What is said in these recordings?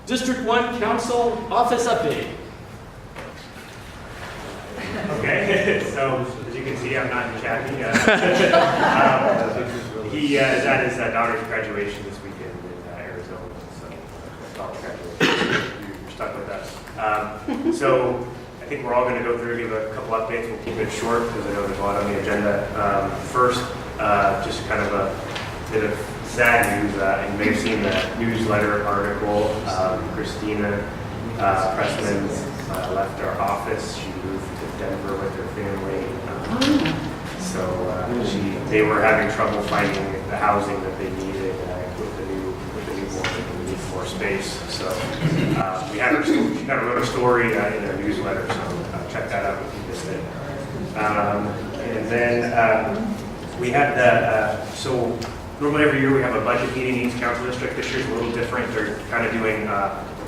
District 1 Council Office Update. Okay, so as you can see, I'm not Jackie. He is at his daughter's graduation this weekend in Arizona, so college graduation. You're stuck with us. So I think we're all going to go through, give a couple updates. We'll keep it short because I know there's a lot on the agenda. First, just kind of a bit of sad news. You may have seen the newsletter article. Christina Pressman left our office. She moved to Denver with her family. So they were having trouble finding the housing that they needed with the newborn, and we need more space. So she kind of wrote a story in their newsletter. So check that out if you missed it. And then we had so normally every year we have a budget meeting in each council district. This year's a little different. They're kind of doing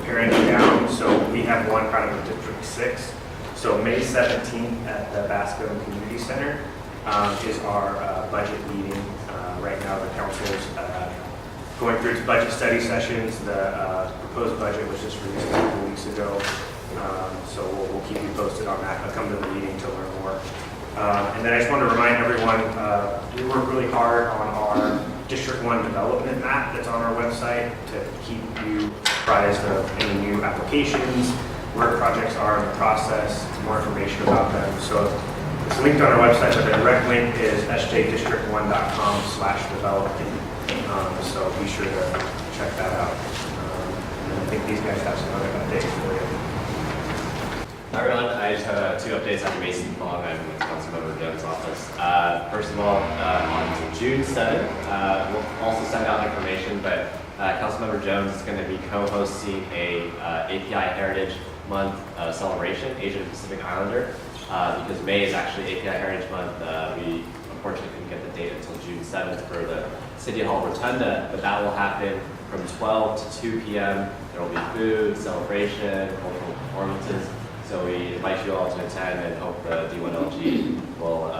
paring down. So we have one kind of in District 6. So May 17th at the Basco Community Center is our budget meeting. Right now the council's going through its budget study sessions. The proposed budget was just released a couple weeks ago. So we'll keep you posted on that. I'll come to the meeting to learn more. And then I just want to remind everyone, we work really hard on our District 1 development map that's on our website to keep you apprised of any new applications, where projects are in the process, more information about them. So it's linked on our website, but the direct link is sjdistrict1.com/development. So be sure to check that out. And I think these guys have some other updates for you. Hi everyone, I just have two updates after Mason Fong. I'm with Councilmember Jones' office. First of all, on June 7th, we'll also send out information, but Councilmember Jones is going to be co-hosting a API Heritage Month celebration, Asian Pacific Islander. Because May is actually API Heritage Month, we unfortunately couldn't get the date until June 7th for the City Hall Rotunda, but that will happen from 12 to 2 p.m. There will be food, celebration, cultural performances. So we invite you all to attend and hope the D1LG will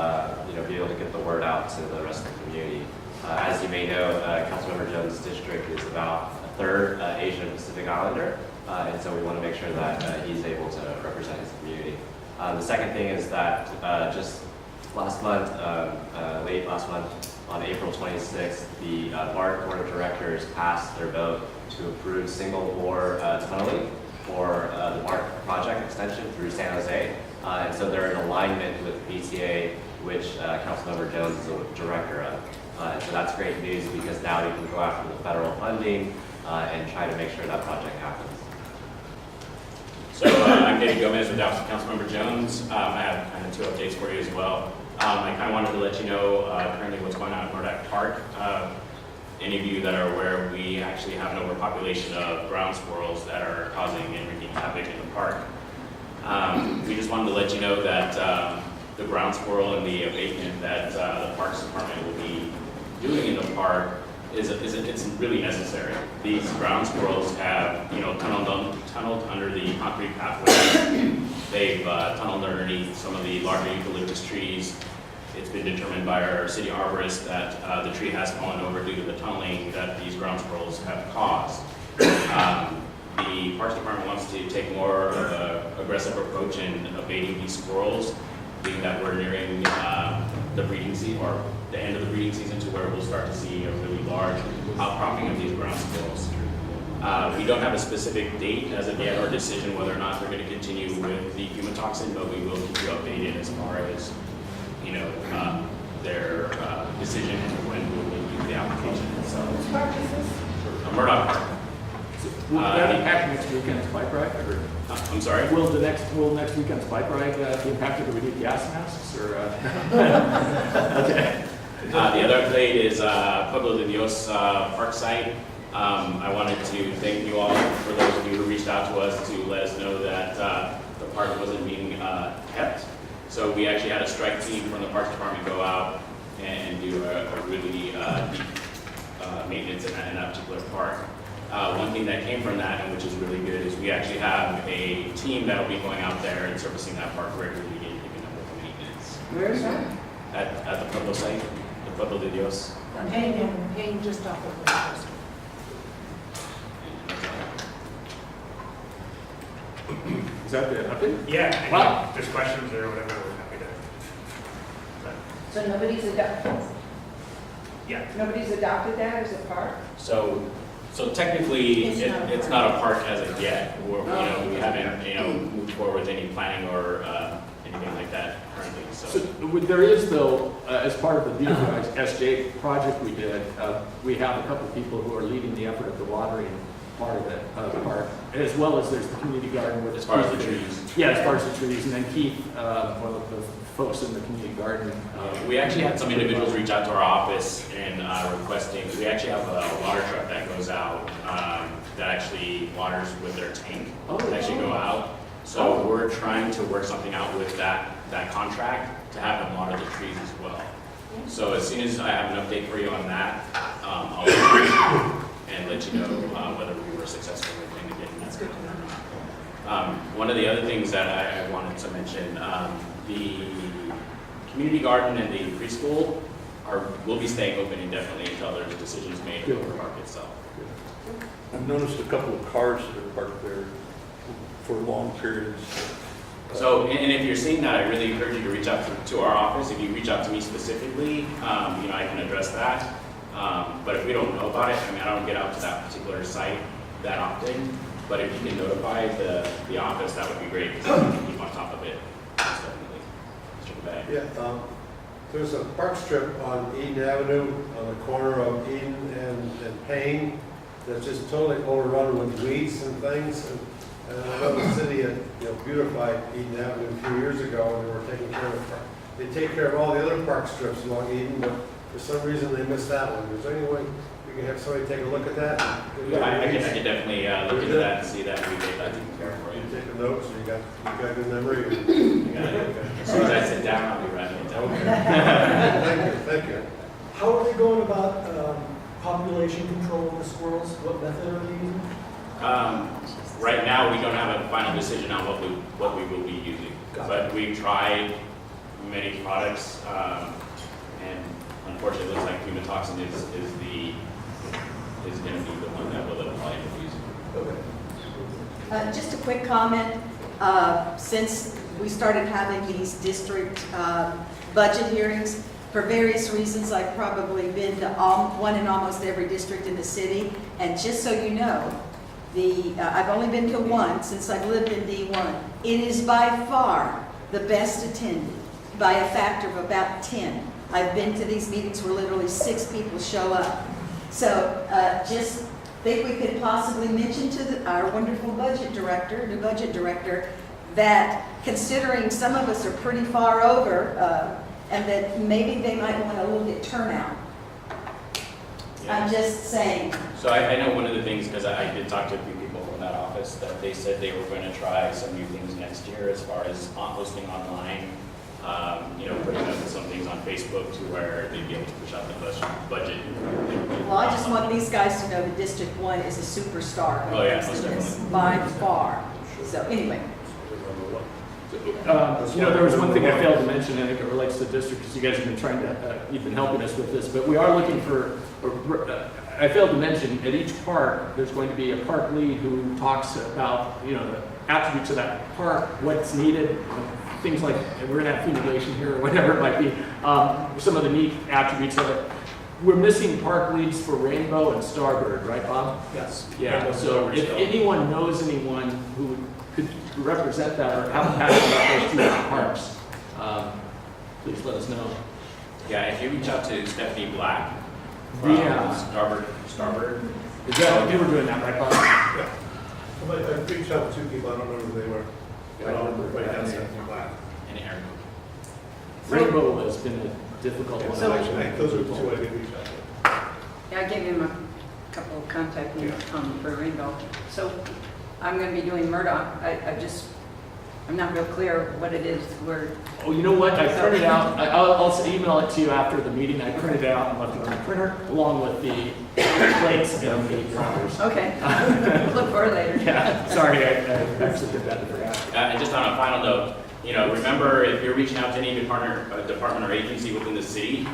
be able to get the word out to the rest of the community. As you may know, Councilmember Jones' district is about a third Asian Pacific Islander, and so we want to make sure that he's able to represent his community. The second thing is that just last month, late last month, on April 26th, the BART Board of Directors passed their vote to approve single-bore tunneling for the BART project extension through San Jose. And so they're in alignment with PTA, which Councilmember Jones is a director of. And so that's great news because now we can go after the federal funding and try to make sure that project happens. So I'm David Gomez with Councilmember Jones. I have kind of two updates for you as well. I kind of wanted to let you know currently what's going on at Nordak Park. Any of you that are aware, we actually have an overpopulation of ground squirrels that are causing and wreaking havoc in the park. We just wanted to let you know that the ground squirrel and the abatement that the Parks Department will be doing in the park it's really necessary. These ground squirrels have, tunneled under the concrete pathway. They've tunneled underneath some of the larger eucalyptus trees. It's been determined by our city arborist that the tree has fallen over due to the tunneling that these ground squirrels have caused. The Parks Department wants to take more of an aggressive approach in abating these squirrels, being that we're nearing the breeding season, or the end of the breeding season, to where we'll start to see a really large outcropping of these ground squirrels. We don't have a specific date as of yet or decision whether or not they're going to continue with the human toxin, but we will keep you updated as far as their decision and when we'll make the application itself. Which park is this? Murdoch Park. Will that impact next weekend's bike ride? Or I'm sorry? will next weekend's bike ride be impacted? Do we need gas masks? Or okay. The other update is Pueblo de Dios park site. I wanted to thank you all for those of you who reached out to us to let us know that the park wasn't being kept. So we actually had a strike team from the Parks Department go out and do a really deep maintenance in that particular park. One thing that came from that, and which is really good, is we actually have a team that will be going out there and servicing that park regularly and keeping up with the maintenance. Where is that? At the Pueblo site, the Pueblo de Dios. I'm paying just off of the first. Is that the update? Yeah, and Wow. if there's questions or whatever, we're happy to. So nobody's adopted that as a park? So technically, It's not a it's park. not a park as of yet. We haven't, moved forward with any planning or anything like that currently, So there is though, as part of the beautiful SJ project we did, we have a couple of people who are leading the effort of the watering part of it, the park, as well as there's the community garden where As far as the trees. Yeah, as far as the trees, and then Keith, one of the folks in the community garden. We actually had some individuals reach out to our office and requesting, we actually have a water truck that goes out that actually waters with their tank. Oh. They actually go out. So we're trying to work something out with that contract to have them water the trees as well. So as soon as I have an update for you on that, I'll let you know and let you know whether we were successful in getting that. One of the other things that I wanted to mention, the community garden and the preschool will be staying open indefinitely until there's decisions made about the park itself. I've noticed a couple of cars that are parked there for long periods. So, and if you're seeing that, I really encourage you to reach out to our office. If you reach out to me specifically, I can address that. But if we don't know about it, I don't get out to that particular site that often. But if you can notify the office, that would be great, because we can keep on top of it. Most definitely. Mr. Bay. Yeah, there's a park strip on Eden Avenue, on the corner of Eden and Payne, that's just totally overrun with weeds and things. And I know the city had, beautified Eden Avenue a few years ago, and they were taking care of, they take care of all the other park strips along Eden, but for some reason they missed that one. Is there any way we can have somebody take a look at that? Yeah, I can definitely look into that and see that we get that taken care of for You you. take a note, so you got good memory. I got it. As soon as I sit down, I'll be writing it down. Thank you. How are they going about population control of the squirrels? What method are they using? Right now, we don't have a final decision on what we will be using. But we've tried many products, and unfortunately, it looks like humatoxin is going to be the one that will apply to using. Okay. Just a quick comment. Since we started having these district budget hearings, for various reasons, I've probably been to one in almost every district in the city. And just so you know, I've only been to one since I've lived in D1. It is by far the best attended, by a factor of about 10. I've been to these meetings where literally 6 people show up. So just think we could possibly mention to our wonderful new budget director, that considering some of us are pretty far over, and that maybe they might want to look at turnout. I'm just saying. So I know one of the things, because I did talk to a few people from that office, that they said they were going to try some new things next year as far as hosting online, putting up some things on Facebook to where they'd be able to push out the budget. Well, I just want these guys to know that District 1 is a superstar Oh, when yeah, it comes most to this, definitely. by far. So anyway, There was one thing I failed to mention, I think it relates to the district, because you guys have been trying to, you've been helping us with this, but we are looking for, I failed to mention, at each park, there's going to be a park lead who talks about, the attributes of that park, what's needed, things like, we're gonna have fumigation here, or whatever it might be, some of the neat attributes of it. We're missing park leads for Rainbow and Starbird, right, Bob? Yes. Yeah, Rainbow, so Starbird, if Starbird. anyone knows anyone who could represent that or have a passion about those 2 different parks, please let us know. Yeah, if you reach out to Stephanie Black from Yeah. Starbird. Is that, you were doing that, right, Bob? I reached out to 2 people, I don't know who they were. Right down there. and Aaron. Rainbow has been a difficult one. So- Actually, those are the 2 I did reach out to. I gave him a couple of contact names for Rainbow. So I'm going to be doing Murdoch. I'm not real clear what it is. Oh, you know what? I printed out, I'll email it to you after the meeting. I printed it out and left it on the printer, along with the plates and the rounders. Okay. Look for it later. Yeah, sorry, I actually did that and forgot. And just on a final note, remember, if you're reaching out to any department or agency within the city,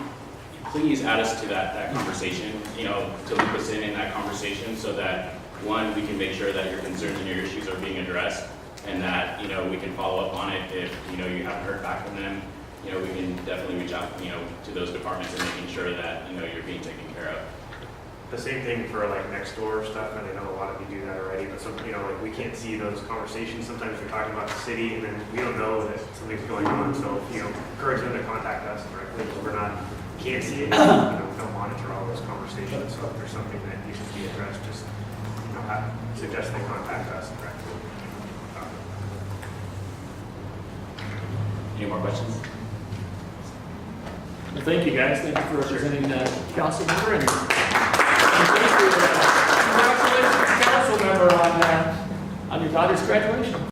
please add us to that conversation, to loop us in that conversation so that, one, we can make sure that your concerns and your issues are being addressed, and that, you know, we can follow up on it if, you know, you haven't heard back from them. You know, we can definitely reach out, you know, to those departments and making sure that, you know, you're being taken care of. The same thing for like next door stuff, and I know a lot of you do that already, but some, you know, like we can't see those conversations. Sometimes they're talking about the city and then we don't know that something's going on. So, you know, encourage them to contact us directly because we're not, can't see it. You know, we don't monitor all those conversations. So if there's something that needs to be addressed, just, you know, suggest they contact us directly. Any more questions? Well, thank you, guys. Thank you for representing the council member, and thank you, congratulations, council member, on your daughter's graduation.